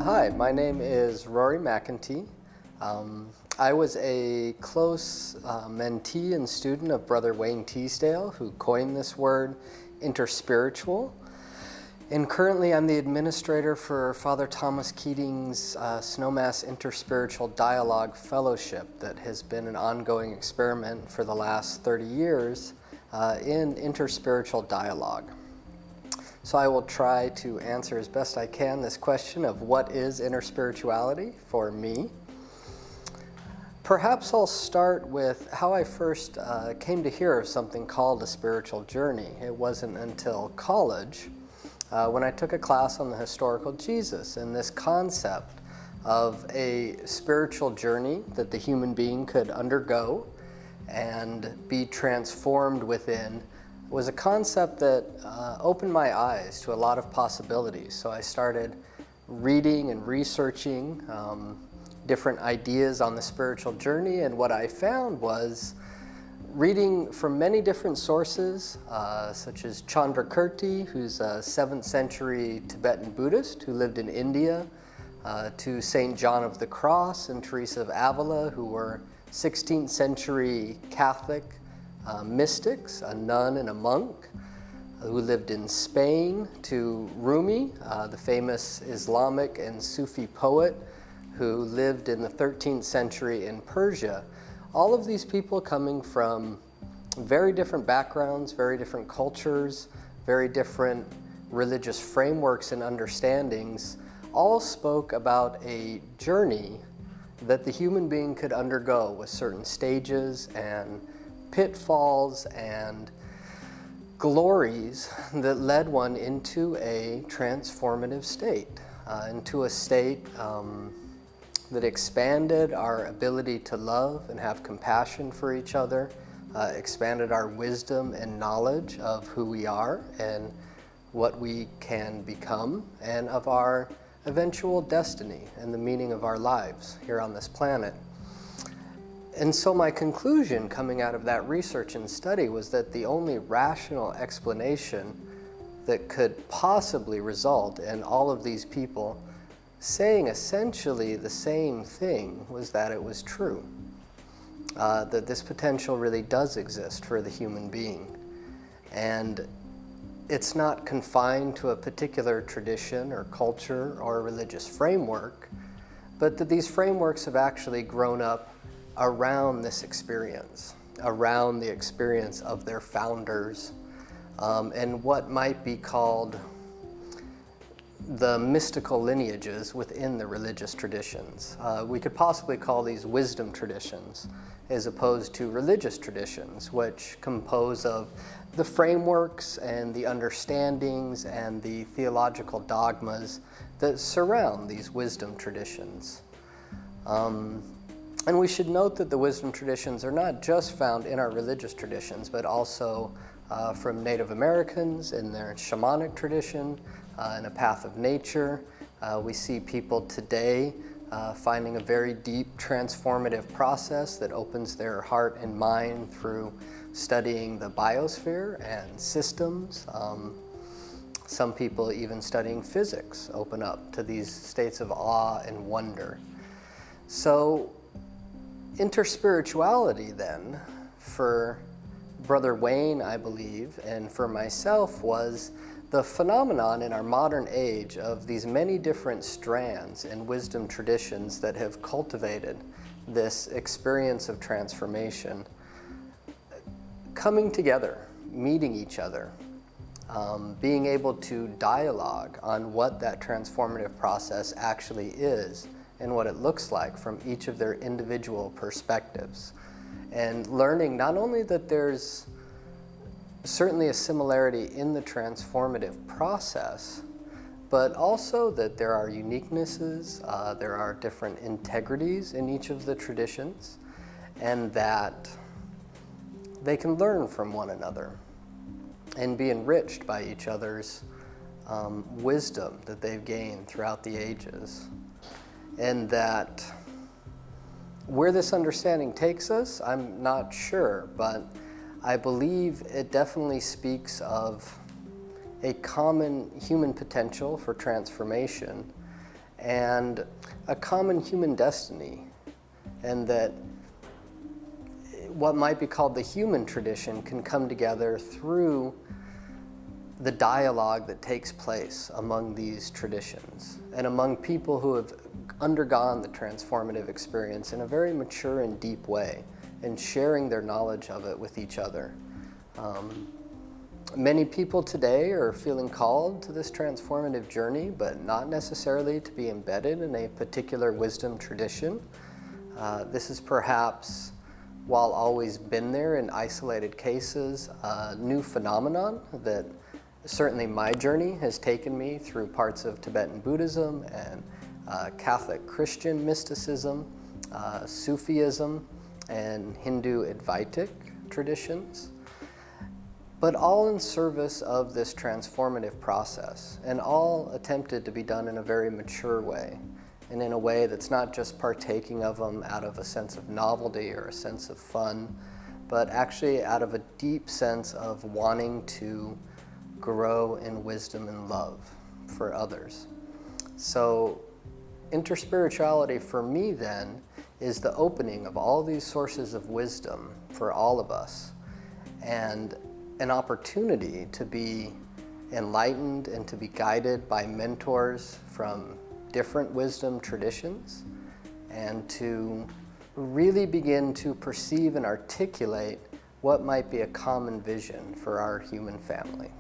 Hi, my name is Rory McEntee. I was a close mentee and student of Brother Wayne Teasdale, who coined this word, interspiritual. And currently I'm the administrator for Father Thomas Keating's Snowmass Interspiritual Dialogue Fellowship that has been an ongoing experiment for the last 30 years in interspiritual dialogue. So I will try to answer as best I can this question of what is interspirituality for me. Perhaps I'll start with how I first came to hear of something called a spiritual journey. It wasn't until college when I took a class on the historical Jesus, and this concept of a spiritual journey that the human being could undergo and be transformed within was a concept that opened my eyes to a lot of possibilities. So I started reading and researching different ideas on the spiritual journey, and what I found was reading from many different sources, such as Chandrakirti, who's a 7th century Tibetan Buddhist who lived in India, to St. John of the Cross and Teresa of Avila, who were 16th century Catholic mystics, a nun and a monk who lived in Spain, to Rumi, the famous Islamic and Sufi poet who lived in the 13th century in Persia. All of these people coming from very different backgrounds, very different cultures, very different religious frameworks and understandings, all spoke about a journey that the human being could undergo with certain stages and pitfalls and glories that led one into a transformative state, into a state that expanded our ability to love and have compassion for each other, expanded our wisdom and knowledge of who we are and what we can become, and of our eventual destiny and the meaning of our lives here on this planet. And so my conclusion coming out of that research and study was that the only rational explanation that could possibly result in all of these people saying essentially the same thing was that it was true, that this potential really does exist for the human being. And it's not confined to a particular tradition or culture or religious framework, but that these frameworks have actually grown up around this experience, around the experience of their founders, and what might be called the mystical lineages within the religious traditions. We could possibly call these wisdom traditions as opposed to religious traditions, which compose of the frameworks and the understandings and the theological dogmas that surround these wisdom traditions. And we should note that the wisdom traditions are not just found in our religious traditions, but also from Native Americans in their shamanic tradition, in a path of nature. We see people today finding a very deep transformative process that opens their heart and mind through studying the biosphere and systems. Some people even studying physics open up to these states of awe and wonder. So interspirituality then, for Brother Wayne, I believe, and for myself, was the phenomenon in our modern age of these many different strands and wisdom traditions that have cultivated this experience of transformation, coming together, meeting each other, being able to dialogue on what that transformative process actually is and what it looks like from each of their individual perspectives. And learning not only that there's certainly a similarity in the transformative process, but also that there are uniquenesses, there are different integrities in each of the traditions, and that they can learn from one another and be enriched by each other's wisdom that they've gained throughout the ages. And that where this understanding takes us, I'm not sure, but I believe it definitely speaks of a common human potential for transformation and a common human destiny, and that what might be called the human tradition can come together through the dialogue that takes place among these traditions and among people who have undergone the transformative experience in a very mature and deep way, and sharing their knowledge of it with each other. Many people today are feeling called to this transformative journey, but not necessarily to be embedded in a particular wisdom tradition. This is perhaps, while always been there in isolated cases, a new phenomenon that certainly my journey has taken me through parts of Tibetan Buddhism and Catholic Christian mysticism, Sufism, and Hindu Advaitic traditions, but all in service of this transformative process, and all attempted to be done in a very mature way, and in a way that's not just partaking of them out of a sense of novelty or a sense of fun, but actually out of a deep sense of wanting to grow in wisdom and love for others. So interspirituality for me then is the opening of all these sources of wisdom for all of us, and an opportunity to be enlightened and to be guided by mentors from different wisdom traditions, and to really begin to perceive and articulate what might be a common vision for our human family.